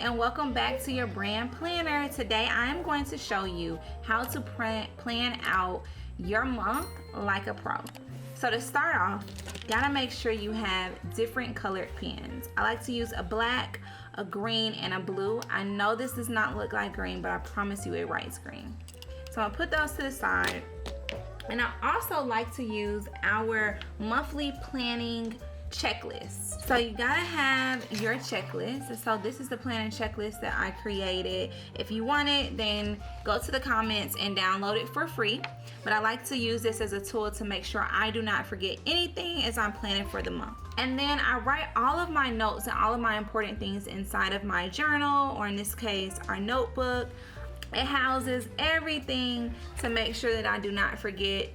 and welcome back to your brand planner. Today I am going to show you how to plan out your month like a pro. So to start off, gotta make sure you have different colored pens. I like to use a black, a green, and a blue. I know this does not look like green, but I promise you it writes green. So I'm gonna put those to the side. And I also like to use our monthly planning checklist. So you gotta have your checklist. So this is the planning checklist that I created. If you want it, then go to the comments and download it for free. But I like to use this as a tool to make sure I do not forget anything as I'm planning for the month. And then I write all of my notes and all of my important things inside of my journal, or in this case, our notebook. It houses everything to make sure that I do not forget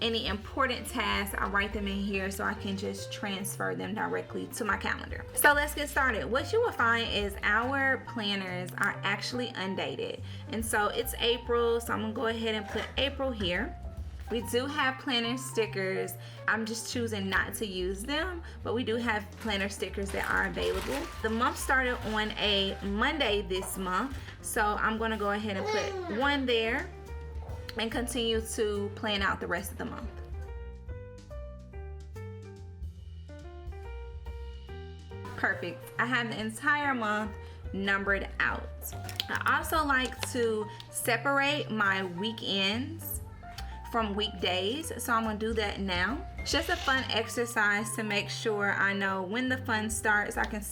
any important tasks. I write them in here so I can just transfer them directly to my calendar. So let's get started. What you will find is our planners are actually undated. And so it's April, so I'm gonna go ahead and put April here. We do have planner stickers. I'm just choosing not to use them, but we do have planner stickers that are available. The month started on a Monday this month, so I'm gonna go ahead and put one there and continue to plan out the rest of the month. Perfect. I have the entire month numbered out. I also like to separate my weekends from weekdays, so I'm gonna do that now. It's just a fun exercise to make sure I know when the fun starts. I can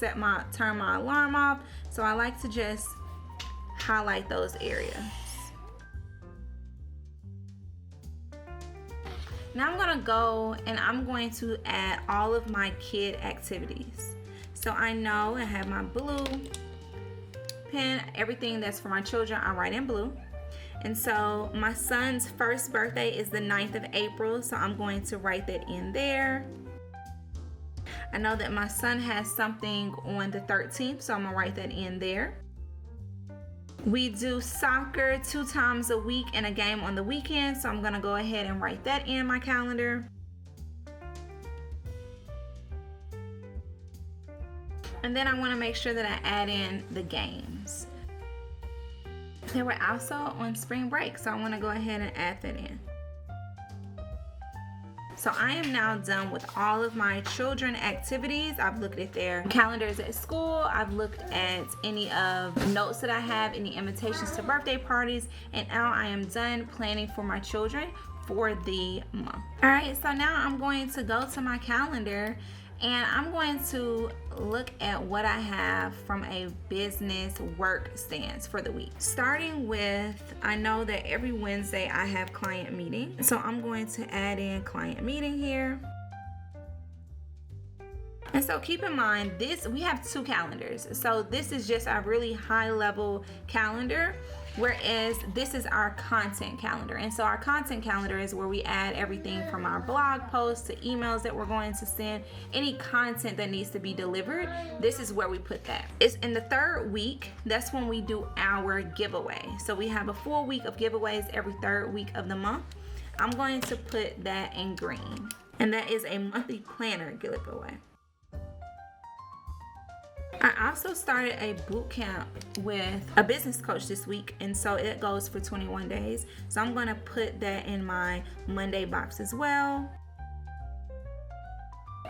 turn my alarm off, so I like to just highlight those areas. Now I'm gonna go and I'm going to add all of my kid activities. So I know I have my blue pen, everything that's for my children I write in blue. And so my son's first birthday is the 9th of April, so I'm going to write that in there. I know that my son has something on the 13th, so I'm gonna write that in there. We do soccer 2 times a week and a game on the weekend, so I'm gonna go ahead and write that in my calendar. And then I wanna make sure that I add in the games. They were also on spring break, so I want to go ahead and add that in. So I am now done with all of my children activities. I've looked at their calendars at school. I've looked at any of the notes that I have, any invitations to birthday parties, and now I am done planning for my children for the month. All right, so now I'm going to go to my calendar and I'm going to look at what I have from a business work stance for the week. Starting with, I know that every Wednesday I have client meeting. So I'm going to add in client meeting here. And so keep in mind, we have 2 calendars. So this is just a really high level calendar, whereas this is our content calendar. And so our content calendar is where we add everything from our blog posts to emails that we're going to send, any content that needs to be delivered. This is where we put that. It's in the 3rd week. That's when we do our giveaway. So we have a full week of giveaways every 3rd week of the month. I'm going to put that in green. And that is a monthly planner giveaway. I also started a boot camp with a business coach this week, and so it goes for 21 days. So I'm going to put that in my Monday box as well.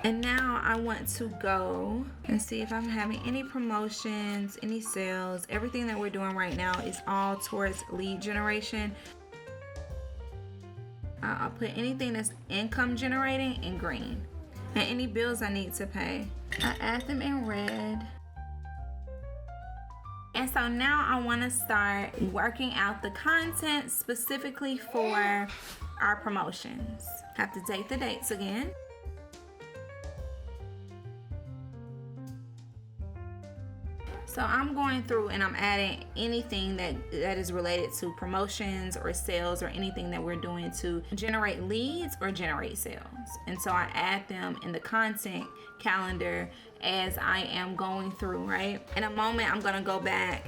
And now I want to go and see if I'm having any promotions, any sales. Everything that we're doing right now is all towards lead generation. I'll put anything that's income generating in green. And any bills I need to pay, I add them in red. And so now I want to start working out the content specifically for our promotions. Have to date the dates again. So I'm going through and I'm adding anything that is related to promotions or sales or anything that we're doing to generate leads or generate sales. And so I add them in the content calendar as I am going through, right? In a moment, I'm gonna go back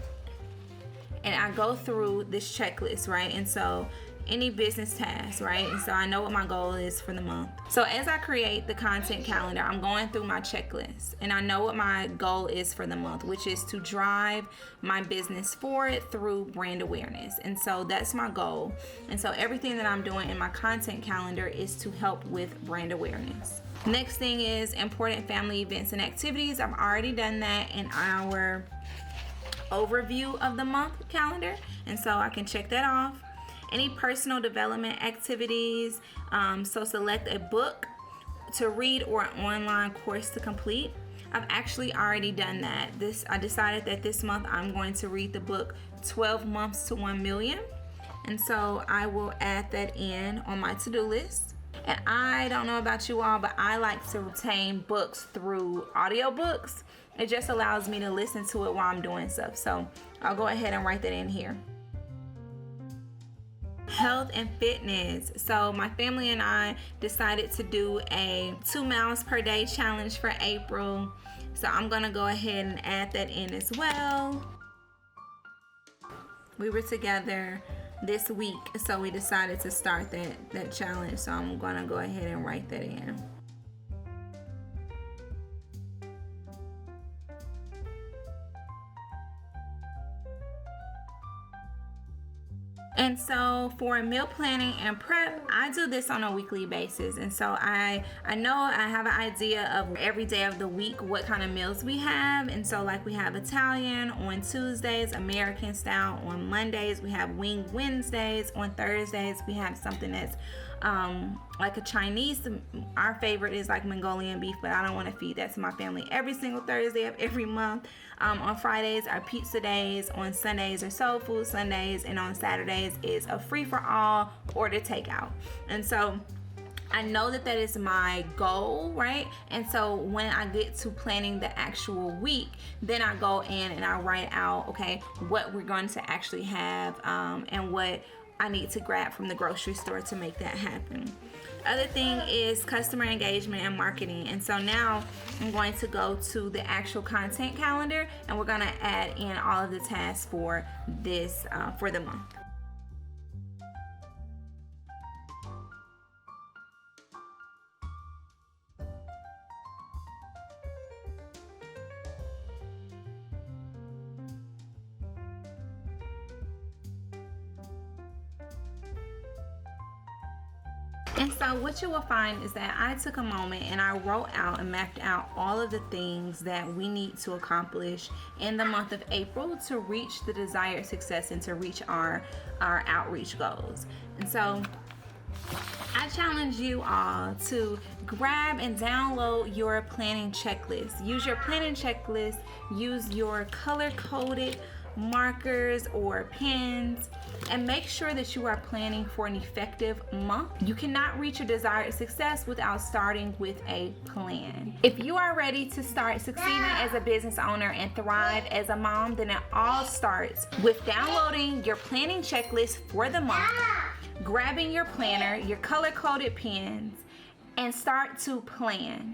and I go through this checklist, right? And so any business tasks, right? And so I know what my goal is for the month. So as I create the content calendar, I'm going through my checklist, and I know what my goal is for the month, which is to drive my business forward through brand awareness. And so that's my goal. And so everything that I'm doing in my content calendar is to help with brand awareness. Next thing is important family events and activities. I've already done that in our overview of the month calendar, and so I can check that off. Any personal development activities, so select a book to read or an online course to complete. I've actually already done that. I decided that this month I'm going to read the book 12 Months to 1 Million, and so I will add that in on my to-do list. And I don't know about you all, but I like to retain books through audiobooks. It just allows me to listen to it while I'm doing stuff. So I'll go ahead and write that in here. Health and fitness. So my family and I decided to do a 2 miles per day challenge for April. So I'm gonna go ahead and add that in as well. We were together this week, so we decided to start that challenge. So I'm gonna go ahead and write that in. And so for meal planning and prep, I do this on a weekly basis. And so I know I have an idea of every day of the week what kind of meals we have. And so like we have Italian on Tuesdays, American style on Mondays, we have wing Wednesdays, on Thursdays we have something that's like a Chinese. Our favorite is like Mongolian beef, but I don't want to feed that to my family every single Thursday of every month. On Fridays are pizza days, on Sundays are soul food Sundays, and on Saturdays is a free-for-all or to take out. And so I know that is my goal, right? And so when I get to planning the actual week, then I go in and I write out, okay, what we're going to actually have, and what I need to grab from the grocery store to make that happen. Other thing is customer engagement and marketing. And so now I'm going to go to the actual content calendar, and we're going to add in all of the tasks for this for the month. And so what you will find is that I took a moment and I wrote out and mapped out all of the things that we need to accomplish in the month of April to reach the desired success and to reach our outreach goals. And so I challenge you all to grab and download your planning checklist. Use your planning checklist, use your color-coded markers or pens, and make sure that you are planning for an effective month. You cannot reach your desired success without starting with a plan. If you are ready to start succeeding as a business owner and thrive as a mom, then it all starts with downloading your planning checklist for the month, grabbing your planner, your color-coded pens, and start to plan.